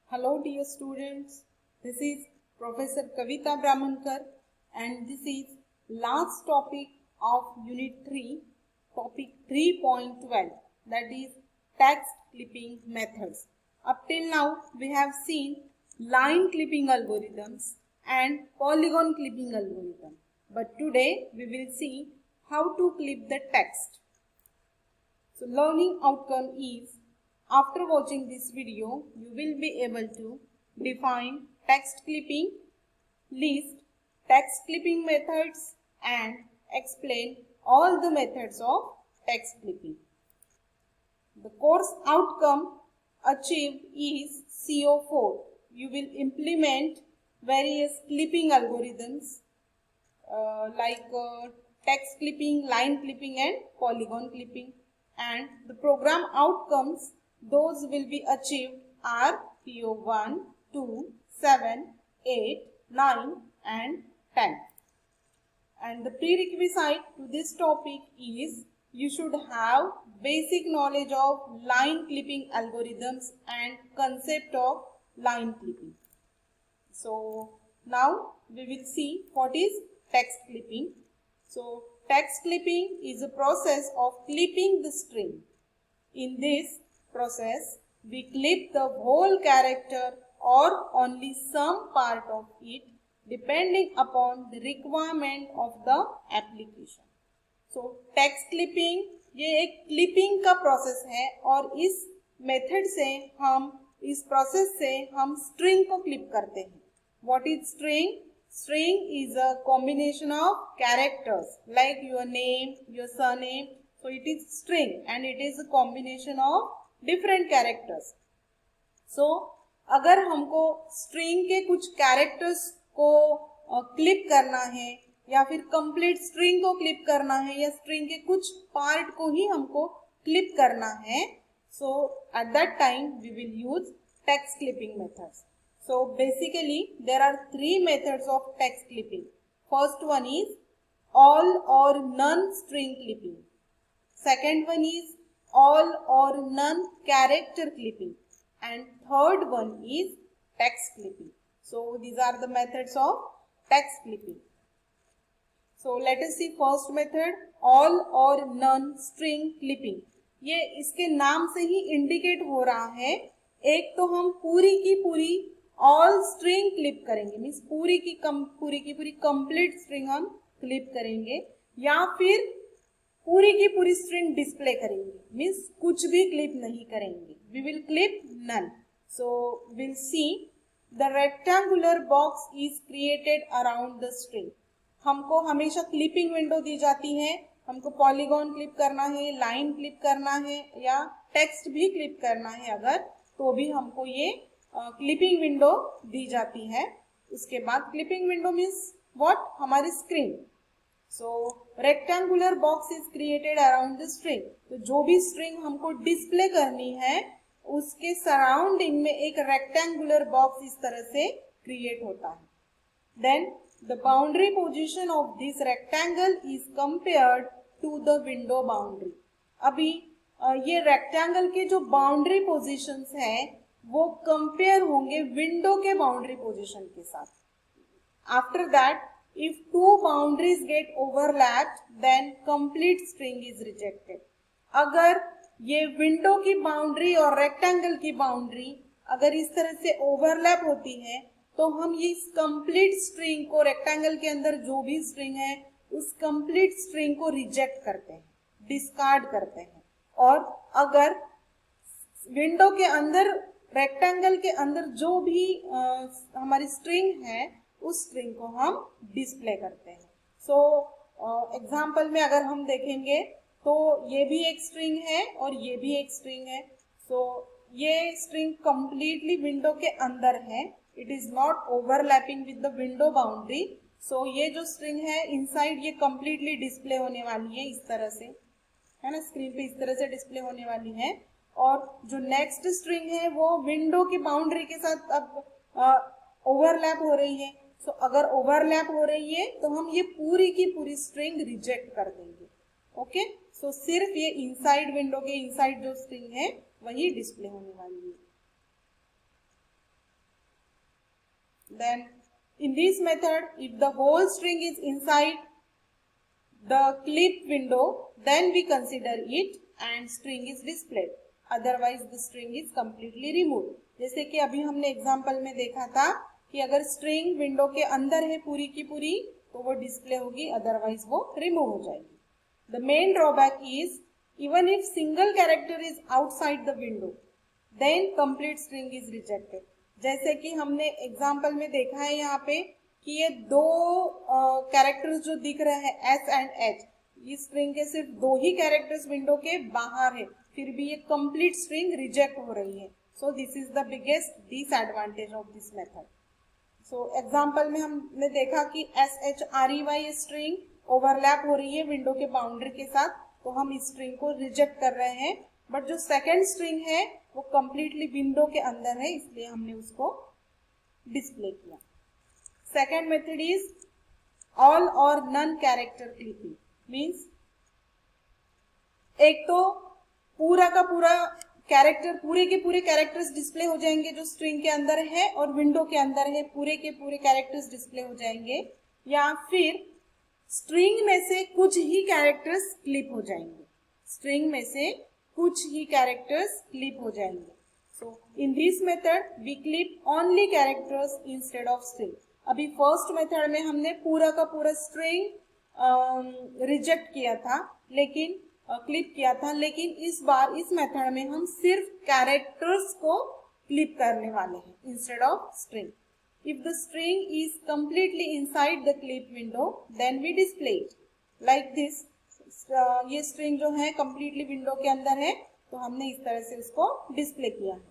Hello dear students, this is Professor Kavita Brahmankar and this is last topic of Unit 3, topic 3.12, that is text clipping methods. Up till now we have seen line clipping algorithms and polygon clipping algorithm, but today we will see how to clip the text. So learning outcome is, after watching this video, you will be able to define text clipping, list text clipping methods and explain all the methods of text clipping. The course outcome achieved is CO4. You will implement various clipping algorithms like text clipping, line clipping and polygon clipping, and the program outcomes those will be achieved are PO1, 2, 7, 8, 9 and 10. And the prerequisite to this topic is you should have basic knowledge of line clipping algorithms and concept of line clipping. So now we will see what is text clipping. So text clipping is a process of clipping the string. In this process, we clip the whole character or only some part of it depending upon the requirement of the application. So text clipping ये एक clipping का process है और इस method से इस process से हम string को clip करते हैं. What is string? String is a combination of characters like your name, your surname. So it is string and it is a combination of different characters. So अगर हमको string के कुछ characters को clip करना है या फिर complete string को clip करना है या string के कुछ part को ही हमको clip करना है, so at that time we will use text clipping methods. So basically there are three methods of text clipping. First one is all or none string clipping. Second one is all or none character clipping. And third one is text clipping. So these are the methods of text clipping. So let us see first method, all or none string clipping. ये इसके नाम से ही indicate हो रहा है, एक तो हम पूरी की पूरी ऑल स्ट्रिंग क्लिप करेंगे, मीन्स पूरी की पूरी कंप्लीट स्ट्रिंग हम क्लिप करेंगे या फिर पूरी की पूरी स्ट्रिंग डिस्प्ले करेंगे, मीन्स कुछ भी क्लिप नहीं करेंगे. We will clip none. So will see the rectangular box is created around the string. हमको हमेशा क्लिपिंग विंडो दी जाती है, हमको पॉलीगॉन क्लिप करना है, लाइन क्लिप करना है या टेक्स्ट भी क्लिप करना है अगर, तो भी हमको ये क्लिपिंग विंडो दी जाती है. उसके बाद क्लिपिंग विंडो मीन्स व्हाट, हमारी screen. So rectangular box is created around the string. तो जो भी स्ट्रिंग हमको डिस्प्ले करनी है उसके सराउंडिंग में एक रेक्टेंगुलर बॉक्स इस तरह से क्रिएट होता है. Then the boundary position of this rectangle is compared to the window boundary. अभी ये रेक्टेंगल के जो बाउंड्री पोजीशंस है वो कंपेयर होंगे विंडो के बाउंड्री पोजीशन के साथ. After that if two boundaries get overlapped then complete string is rejected. अगर ये विंडो की बाउंड्री और रेक्टेंगल की बाउंड्री अगर इस तरह से ओवरलैप होती है तो हम ये इस कंप्लीट स्ट्रिंग को, रेक्टेंगल के अंदर जो भी स्ट्रिंग है उस कंप्लीट स्ट्रिंग को रिजेक्ट करते हैं, डिस्कार्ड करते हैं. और अगर विंडो के अंदर, रेक्टेंगल के अंदर जो भी हमारी स्ट्रिंग है उस स्ट्रिंग को हम डिस्प्ले करते हैं. सो एग्जांपल में अगर हम देखेंगे तो ये भी एक स्ट्रिंग है और ये भी एक स्ट्रिंग है. सो ये स्ट्रिंग कंप्लीटली विंडो के अंदर है, it is not overlapping with the window boundary. So ये जो स्ट्रिंग है इनसाइड ये कंप्लीटली डिस्प्ले होने वाली है इस तरह से, है ना, स्क्रीन पे इस तरह से डिस्प्ले होने वाली है. और जो नेक्स्ट स्ट्रिंग है वो विंडो की बाउंड्री के साथ अब ओवरलैप हो रही है. सो अगर ओवरलैप हो रही है तो हम ये पूरी की पूरी स्ट्रिंग रिजेक्ट कर देंगे. ओके, सो सिर्फ ये इनसाइड विंडो के इनसाइड जो स्ट्रिंग है वही डिस्प्ले होने वाली है. Then in this method, if the whole string is inside the clip window, then we consider it and string is displayed. Otherwise the string is completely removed. जैसे कि अभी हमने एग्जाम्पल में देखा था कि अगर स्ट्रिंग विंडो के अंदर है पूरी की पूरी तो वो डिस्प्ले होगी, अदरवाइज वो रिमूव हो जाएगी. The main drawback is even if single character is outside the window, then complete string is rejected. जैसे कि हमने एग्जाम्पल में देखा है यहाँ पे कि ये दो कैरेक्टर्स जो दिख रहे हैं एस एंड एच, इस स्ट्रिंग के सिर्फ दो ही कैरेक्टर्स विंडो के बाहर है, फिर भी ये कंप्लीट स्ट्रिंग रिजेक्ट हो रही है. सो this is the biggest disadvantage of this method. So example में हमने देखा कि SHREY स्ट्रिंग ओवरलैप हो रही है विंडो के बाउंड्री के साथ, तो हम इस स्ट्रिंग को रिजेक्ट कर रहे हैं. बट जो सेकेंड स्ट्रिंग है वो कंप्लीटली विंडो के अंदर है, इसलिए हमने उसको डिस्प्ले किया. सेकेंड मेथड इज ऑल और नन कैरेक्टर क्लिपिंग. मीन्स एक तो पूरा का पूरा कैरेक्टर, पूरे के पूरे कैरेक्टर्स डिस्प्ले हो जाएंगे जो स्ट्रिंग के अंदर है और विंडो के अंदर है, पूरे के पूरे कैरेक्टर्स डिस्प्ले हो जाएंगे, या फिर स्ट्रिंग में से कुछ ही कैरेक्टर्स क्लिप हो जाएंगे. स्ट्रिंग में से कुछ ही कैरेक्टर्स क्लिप हो जाएंगे. So in this method we clip only characters instead of string. अभी फर्स्ट मेथड में हमने पूरा का पूरा स्ट्रिंग रिजेक्ट किया था, लेकिन क्लिप किया था, लेकिन इस बार इस मेथड में हम सिर्फ कैरेक्टर्स को क्लिप करने वाले हैं instead of string. If the string is completely inside the clip window, then we display it like this. ये string जो है completely window के अंदर है, तो हमने इस तरह से उसको display किया है.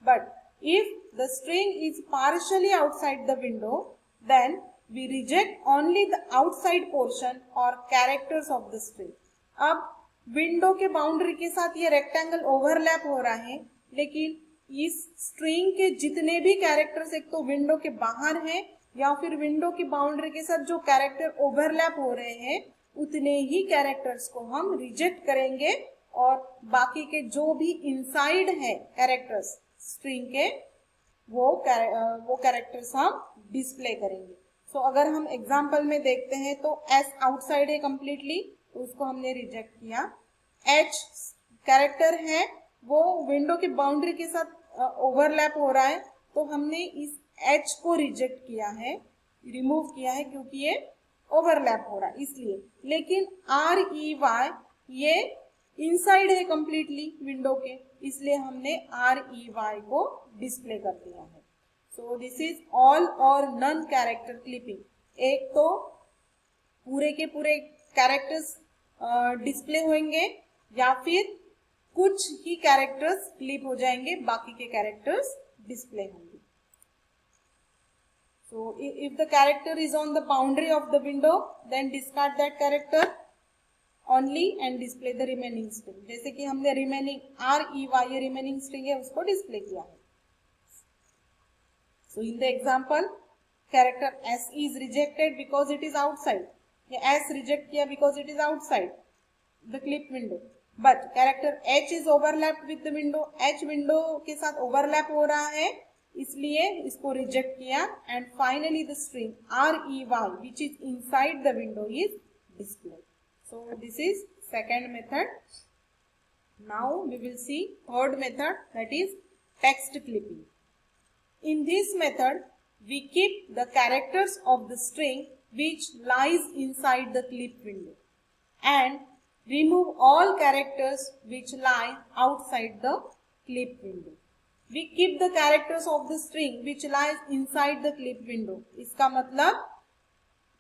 But if the string is partially outside the window, then we reject only the outside portion or characters of the string. अब विंडो के बाउंड्री के साथ ये रेक्टेंगल ओवरलैप हो रहा है, लेकिन इस स्ट्रिंग के जितने भी कैरेक्टर्स एक तो विंडो के बाहर हैं या फिर विंडो की बाउंड्री के साथ जो कैरेक्टर ओवरलैप हो रहे हैं, उतने ही कैरेक्टर्स को हम रिजेक्ट करेंगे और बाकी के जो भी इनसाइड है कैरेक्टर्स स्ट्रिंग के वो कैरेक्टर्स हम डिस्प्ले करेंगे. सो अगर हम एग्जांपल में देखते हैं तो एस आउटसाइड है कंप्लीटली, तो उसको हमने रिजेक्ट किया. एच कैरेक्टर है वो विंडो के बाउंड्री के साथ ओवरलैप हो रहा है, तो हमने इस एच को रिजेक्ट किया है, रिमूव किया है, क्योंकि ये ओवरलैप हो रहा है इसलिए. लेकिन REY ये इनसाइड है कंप्लीटली विंडो के, इसलिए हमने REY को डिस्प्ले कर दिया है. सो दिस इज ऑल और नन कैरेक्टर क्लिपिंग. एक तो पूरे के पूरे कैरेक्टर्स डिस्प्ले होंगे या फिर कुछ ही कैरेक्टर्स क्लिप हो जाएंगे, बाकी के कैरेक्टर्स डिस्प्ले होंगे. So if the character is on the boundary of the window, then discard that character only and display the remaining string. जैसे कि हमने रिमेनिंग REY ये रिमेनिंग स्ट्रिंग है उसको डिस्प्ले किया है. So in the example character S is rejected because it is outside. ये S reject किया because it is outside the clip window. But character H is overlap with the window. H window के साथ overlap हो रहा है, इसलिए इसको reject किया. And finally the string REY which is inside the window is displayed. So this is second method. Now we will see third method, that is text clipping. In this method we keep the characters of the string which lies inside the clip window and remove all characters which lie outside the clip window. We keep the characters of the string which lies inside the clip window. इसका मतलब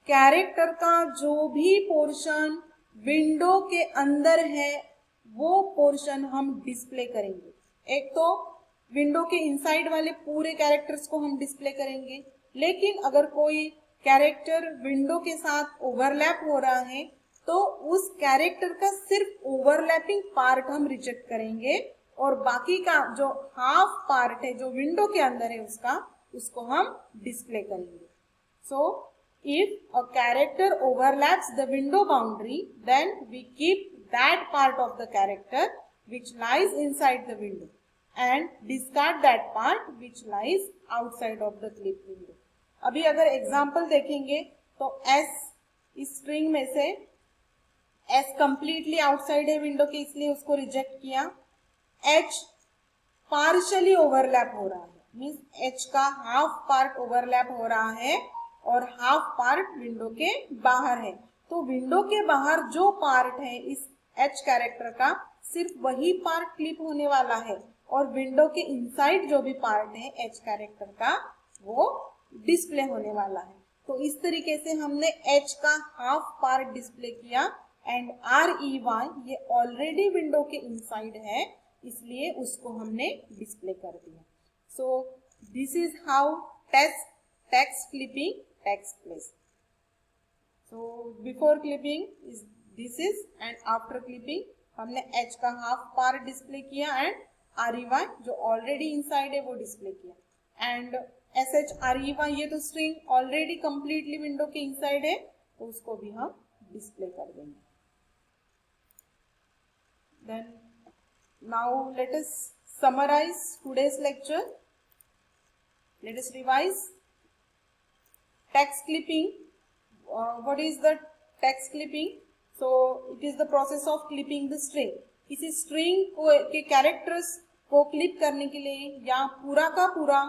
character का जो भी portion window के अंदर है वो portion हम डिस्प्ले करेंगे. एक तो विंडो के इनसाइड वाले पूरे कैरेक्टर्स को हम डिस्प्ले करेंगे, लेकिन अगर कोई कैरेक्टर विंडो के साथ ओवरलैप हो रहा है तो उस कैरेक्टर का सिर्फ ओवरलैपिंग पार्ट हम रिजेक्ट करेंगे और बाकी का जो हाफ पार्ट है जो विंडो के अंदर है उसको हम डिस्प्ले करेंगे. So if a character overlaps the window boundary, then we keep that part of the character which lies inside the window and discard that part which lies outside of the clip window. अभी अगर example देखेंगे तो S इस string में से S completely outside है window के, इसलिए उसको रिजेक्ट किया। एच पार्शली ओवरलैप हो रहा है, मीन्स एच का हाफ पार्ट ओवरलैप हो रहा है और हाफ पार्ट विंडो के बाहर है। तो विंडो के बाहर जो पार्ट है इस एच कैरेक्टर का, सिर्फ वही पार्ट क्लिप होने वाला है और विंडो के इनसाइड जो भी पार्ट है एच कैरेक्टर का वो डिस्प्ले होने वाला है। तो इस तरीके से हमने एच का हाफ पार्ट डिस्प्ले किया एंड REY ये ऑलरेडी विंडो के इनसाइड है, इसलिए उसको हमने डिस्प्ले कर दिया। So this is how text clipping takes place. So before clipping is this is and after clipping हमने एच का हाफ पार्ट डिस्प्ले किया एंड REY जो ऑलरेडी इनसाइड है वो डिस्प्ले किया। एंड SHREY ये तो स्ट्रिंग ऑलरेडी कंप्लीटली विंडो के इनसाइड है, तो उसको भी हम डिस्प्ले कर देंगे। Then now let us summarize today's lecture. Let us revise. Text clipping. What is the text clipping? So it is the process of clipping the string. किसी string के characters को clip करने के लिए या पूरा का पूरा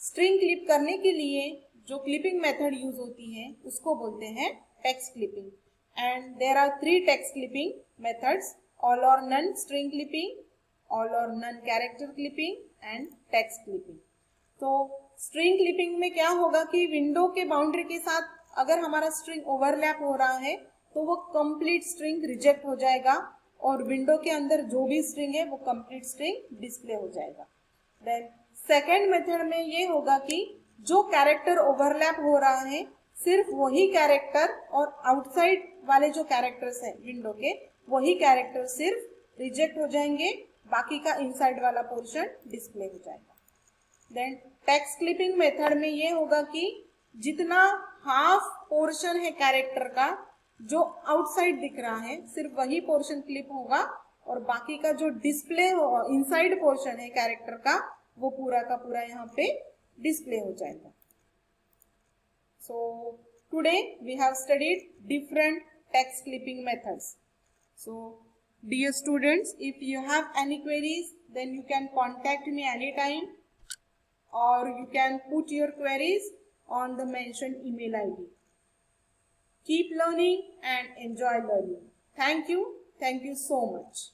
string clip करने के लिए जो clipping method use होती है उसको बोलते हैं text clipping. And there are 3 text clipping methods: all or none string clipping, all or none character clipping and text clipping. तो string clipping में क्या होगा कि विंडो के बाउंड्री के साथ अगर हमारा स्ट्रिंग ओवरलैप हो रहा है तो वो कंप्लीट स्ट्रिंग रिजेक्ट हो जाएगा और विंडो के अंदर जो भी स्ट्रिंग है वो कंप्लीट स्ट्रिंग डिस्प्ले हो जाएगा। देन सेकेंड मेथड में ये होगा कि जो कैरेक्टर ओवरलैप हो रहा है सिर्फ वही कैरेक्टर और आउटसाइड वाले जो कैरेक्टर्स हैं विंडो के वही कैरेक्टर सिर्फ रिजेक्ट हो जाएंगे, बाकी का इनसाइड वाला पोर्शन डिस्प्ले हो जाएगा। देन टेक्स्ट क्लिपिंग मेथड में ये होगा कि जितना हाफ पोर्शन है कैरेक्टर का जो आउटसाइड दिख रहा है सिर्फ वही पोर्शन क्लिप होगा और बाकी का जो डिस्प्ले इनसाइड पोर्शन है कैरेक्टर का वो पूरा का पूरा यहाँ पे डिस्प्ले हो जाएगा। So today we have studied different text clipping methods. So dear students, if you have any queries then you can contact me anytime or you can put your queries on the mentioned email ID. Keep learning and enjoy learning. Thank you so much.